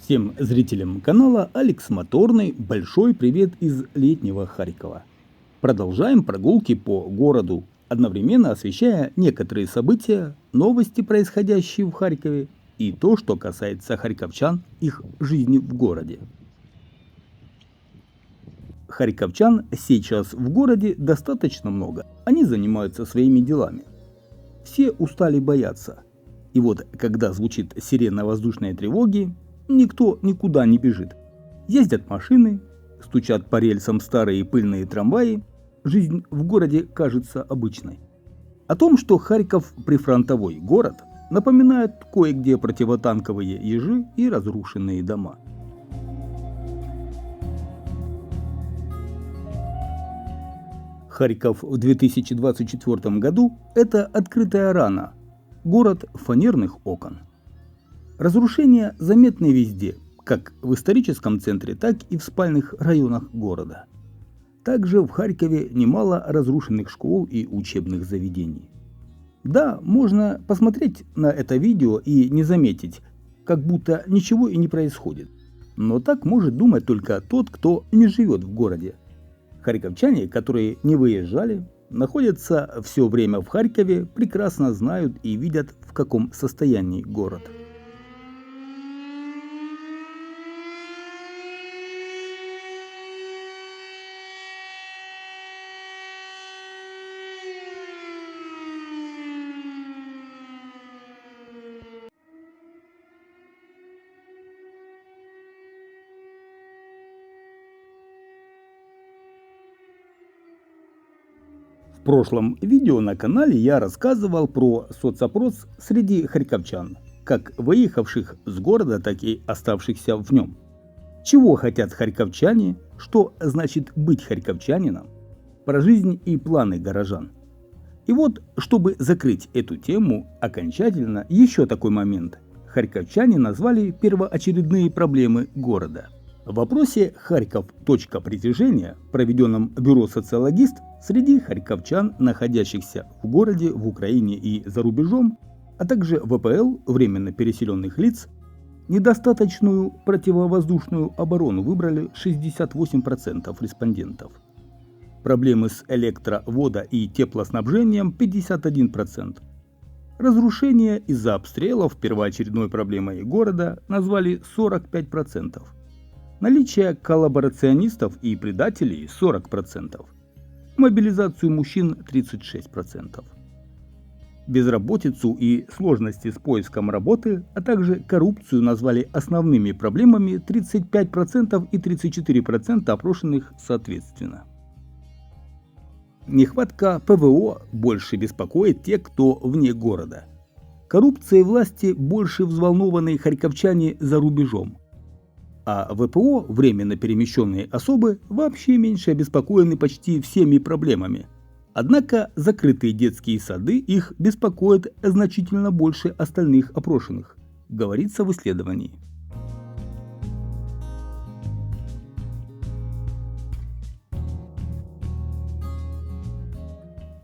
Всем зрителям канала Алекс Моторный большой привет из летнего Харькова. Продолжаем прогулки по городу, одновременно освещая некоторые события, новости, происходящие в Харькове, и то, что касается харьковчан, их жизни в городе. Харьковчан сейчас в городе достаточно много, они занимаются своими делами. Все устали бояться. И вот, когда звучит сирена воздушной тревоги, никто никуда не бежит. Ездят машины, стучат по рельсам старые пыльные трамваи, жизнь в городе кажется обычной. О том, что Харьков прифронтовой город, напоминают кое-где противотанковые ежи и разрушенные дома. Харьков в 2024 году – это открытая рана, город фанерных окон. Разрушения заметны везде, как в историческом центре, так и в спальных районах города. Также в Харькове немало разрушенных школ и учебных заведений. Да, можно посмотреть на это видео и не заметить, как будто ничего и не происходит. Но так может думать только тот, кто не живет в городе. Харьковчане, которые не выезжали, находятся все время в Харькове, прекрасно знают и видят, в каком состоянии город. В прошлом видео на канале я рассказывал про соцопрос среди харьковчан, как выехавших с города, так и оставшихся в нем. Чего хотят харьковчане, что значит быть харьковчанином, про жизнь и планы горожан. И вот, чтобы закрыть эту тему окончательно, еще такой момент. Харьковчане назвали первоочередные проблемы города. В вопросе «Харьков. Точка притяжения», проведенном бюро «Социологист», среди харьковчан, находящихся в городе, в Украине и за рубежом, а также ВПЛ, временно переселенных лиц, недостаточную противовоздушную оборону выбрали 68% респондентов. Проблемы с электро-, водо- и теплоснабжением 51%. Разрушения из-за обстрелов первоочередной проблемой города назвали 45%. Наличие коллаборационистов и предателей 40%. Мобилизацию мужчин 36%. Безработицу и сложности с поиском работы, а также коррупцию назвали основными проблемами 35% и 34% опрошенных соответственно. Нехватка ПВО больше беспокоит тех, кто вне города. Коррупцией власти больше взволнованы харьковчане за рубежом. А ВПО, временно перемещенные особы, вообще меньше обеспокоены почти всеми проблемами. Однако закрытые детские сады их беспокоят значительно больше остальных опрошенных, говорится в исследовании.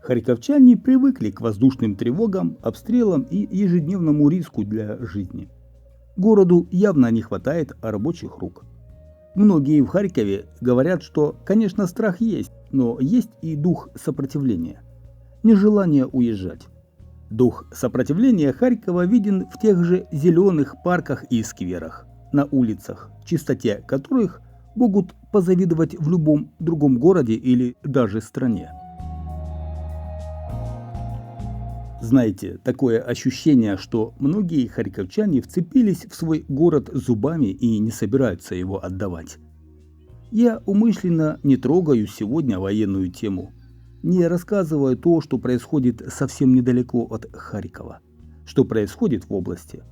Харьковчане привыкли к воздушным тревогам, обстрелам и ежедневному риску для жизни. Городу явно не хватает рабочих рук. Многие в Харькове говорят, что, конечно, страх есть, но есть и дух сопротивления, нежелание уезжать. Дух сопротивления Харькова виден в тех же зеленых парках и скверах, на улицах, чистоте которых могут позавидовать в любом другом городе или даже стране. Знаете, такое ощущение, что многие харьковчане вцепились в свой город зубами и не собираются его отдавать. Я умышленно не трогаю сегодня военную тему, не рассказываю то, что происходит совсем недалеко от Харькова, что происходит в области.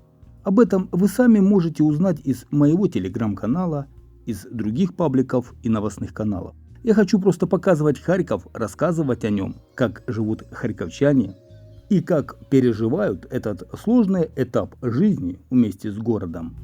Об этом вы сами можете узнать из моего телеграм-канала, из других пабликов и новостных каналов. Я хочу просто показывать Харьков, рассказывать о нем, как живут харьковчане, и как переживают этот сложный этап жизни вместе с городом.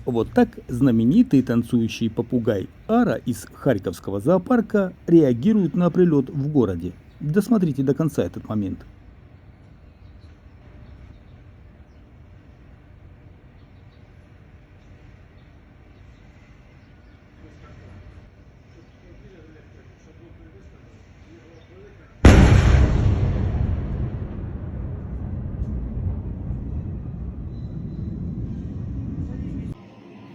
Вот так знаменитый танцующий попугай Ара из Харьковского зоопарка реагирует на прилет в городе. Досмотрите до конца этот момент.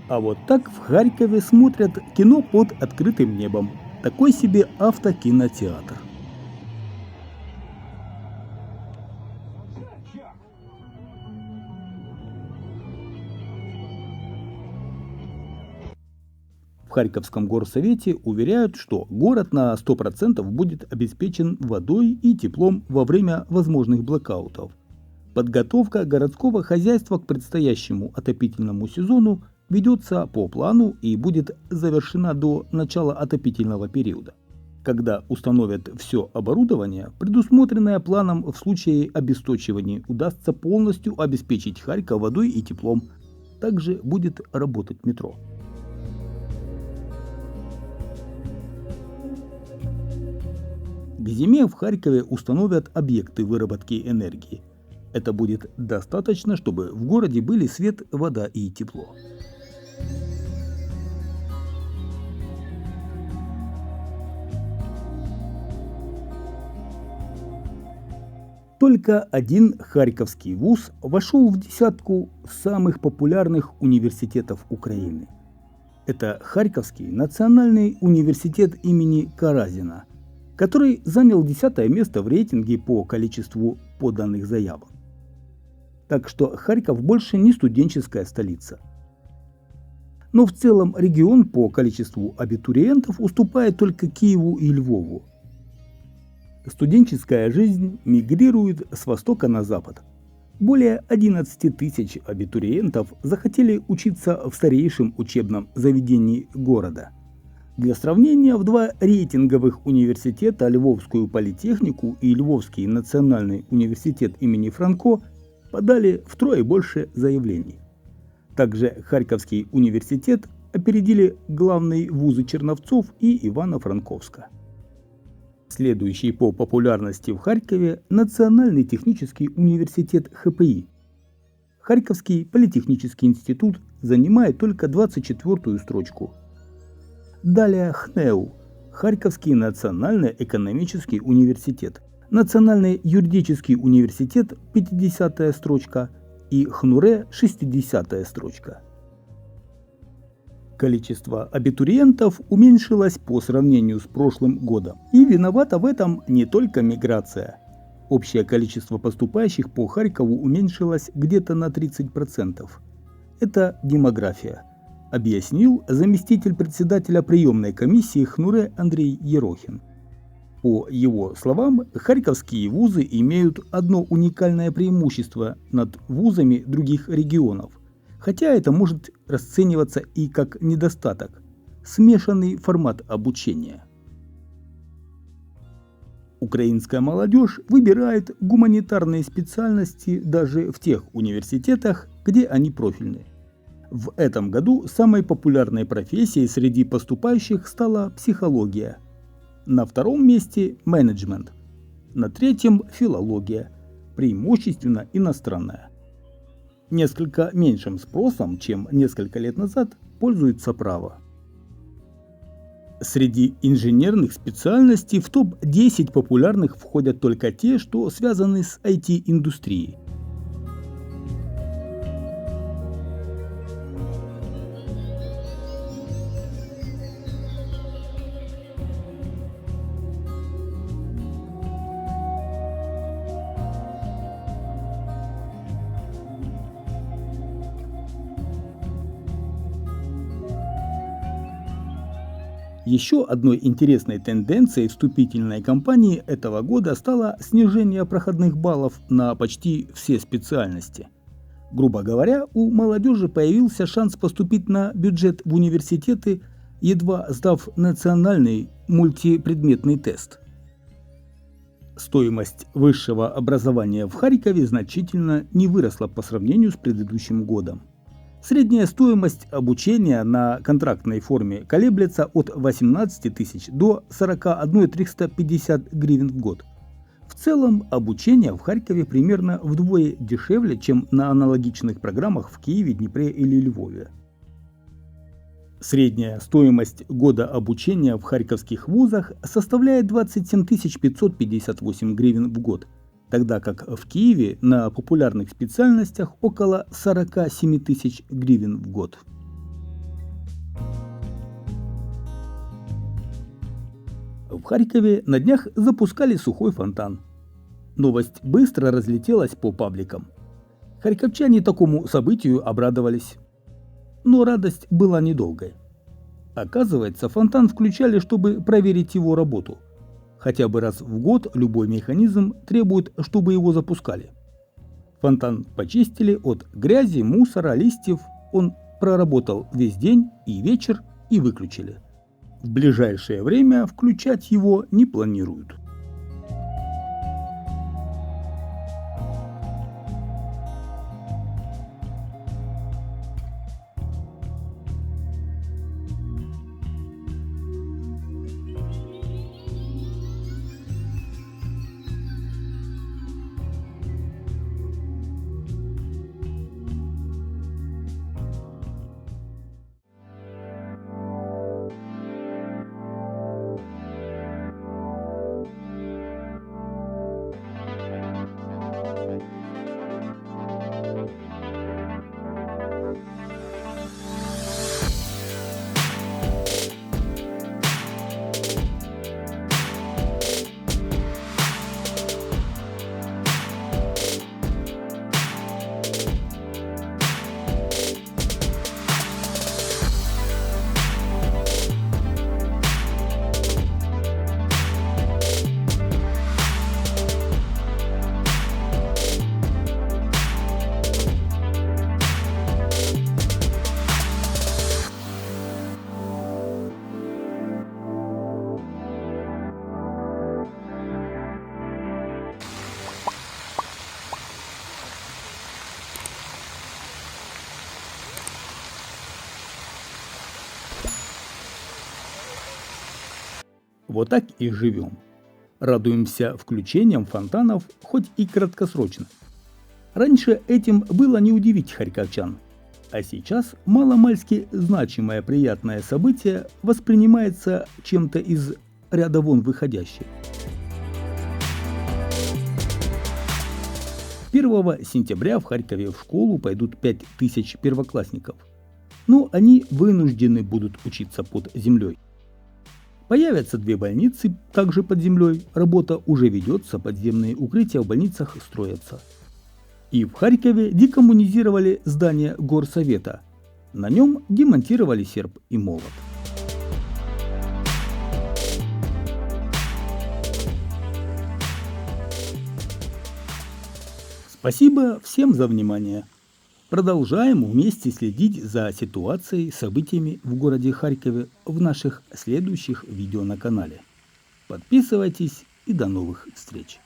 А вот так в Харькове смотрят кино под открытым небом. Такой себе автокинотеатр. В Харьковском горсовете уверяют, что город на 100% будет обеспечен водой и теплом во время возможных блэкаутов. Подготовка городского хозяйства к предстоящему отопительному сезону ведется по плану и будет завершена до начала отопительного периода, когда установят все оборудование, предусмотренное планом. В случае обесточивания удастся полностью обеспечить Харьков водой и теплом. Также будет работать метро. К зиме в Харькове установят объекты выработки энергии. Это будет достаточно, чтобы в городе были свет, вода и тепло. Только один харьковский вуз вошел в десятку самых популярных университетов Украины. Это Харьковский национальный университет имени Каразина, который занял 10 место в рейтинге по количеству поданных заявок. Так что Харьков больше не студенческая столица. Но в целом регион по количеству абитуриентов уступает только Киеву и Львову. Студенческая жизнь мигрирует с востока на запад. Более 11 тысяч абитуриентов захотели учиться в старейшем учебном заведении города. Для сравнения, в 2 рейтинговых университета, Львовскую политехнику и Львовский национальный университет имени Франко, подали втрое больше заявлений. Также Харьковский университет опередили главные вузы Черновцов и Ивано-Франковска. Следующий по популярности в Харькове Национальный технический университет ХПИ. Харьковский политехнический институт занимает только 24-ю строчку. Далее ХНЭУ, Харьковский национальный экономический университет, Национальный юридический университет 50-я строчка и ХНУРЭ 60-я строчка. Количество абитуриентов уменьшилось по сравнению с прошлым годом. И виновата в этом не только миграция. Общее количество поступающих по Харькову уменьшилось где-то на 30%. Это демография, объяснил заместитель председателя приемной комиссии ХНУРЭ Андрей Ерохин. По его словам, харьковские вузы имеют одно уникальное преимущество над вузами других регионов. Хотя это может расцениваться и как недостаток – смешанный формат обучения. Украинская молодежь выбирает гуманитарные специальности даже в тех университетах, где они профильные. В этом году самой популярной профессией среди поступающих стала психология. На 2-м месте – менеджмент. На 3-м – филология, преимущественно иностранная. Несколько меньшим спросом, чем несколько лет назад, пользуется право. Среди инженерных специальностей в топ-10 популярных входят только те, что связаны с IT-индустрией. Еще одной интересной тенденцией вступительной кампании этого года стало снижение проходных баллов на почти все специальности. Грубо говоря, у молодежи появился шанс поступить на бюджет в университеты, едва сдав национальный мультипредметный тест. Стоимость высшего образования в Харькове значительно не выросла по сравнению с предыдущим годом. Средняя стоимость обучения на контрактной форме колеблется от 18 тысяч до 41 350 гривен в год. В целом, обучение в Харькове примерно вдвое дешевле, чем на аналогичных программах в Киеве, Днепре или Львове. Средняя стоимость года обучения в харьковских вузах составляет 27 558 гривен в год, тогда как в Киеве на популярных специальностях около 47 тысяч гривен в год. В Харькове на днях запускали сухой фонтан. Новость быстро разлетелась по пабликам. Харьковчане такому событию обрадовались. Но радость была недолгой. Оказывается, фонтан включали, чтобы проверить его работу. Хотя бы раз в год любой механизм требует, чтобы его запускали. Фонтан почистили от грязи, мусора, листьев. Он проработал весь день и вечер и выключили. В ближайшее время включать его не планируют. Вот так и живем. Радуемся включениям фонтанов, хоть и краткосрочно. Раньше этим было не удивить харьковчан, а сейчас маломальски значимое приятное событие воспринимается чем-то из ряда вон выходящее. 1 сентября в Харькове в школу пойдут 5000 первоклассников. Но они вынуждены будут учиться под землей. Появятся 2 больницы также под землей, работа уже ведется, подземные укрытия в больницах строятся. И в Харькове декоммунизировали здание горсовета. На нем демонтировали серп и молот. Спасибо всем за внимание. Продолжаем вместе следить за ситуацией, событиями в городе Харькове в наших следующих видео на канале. Подписывайтесь и до новых встреч!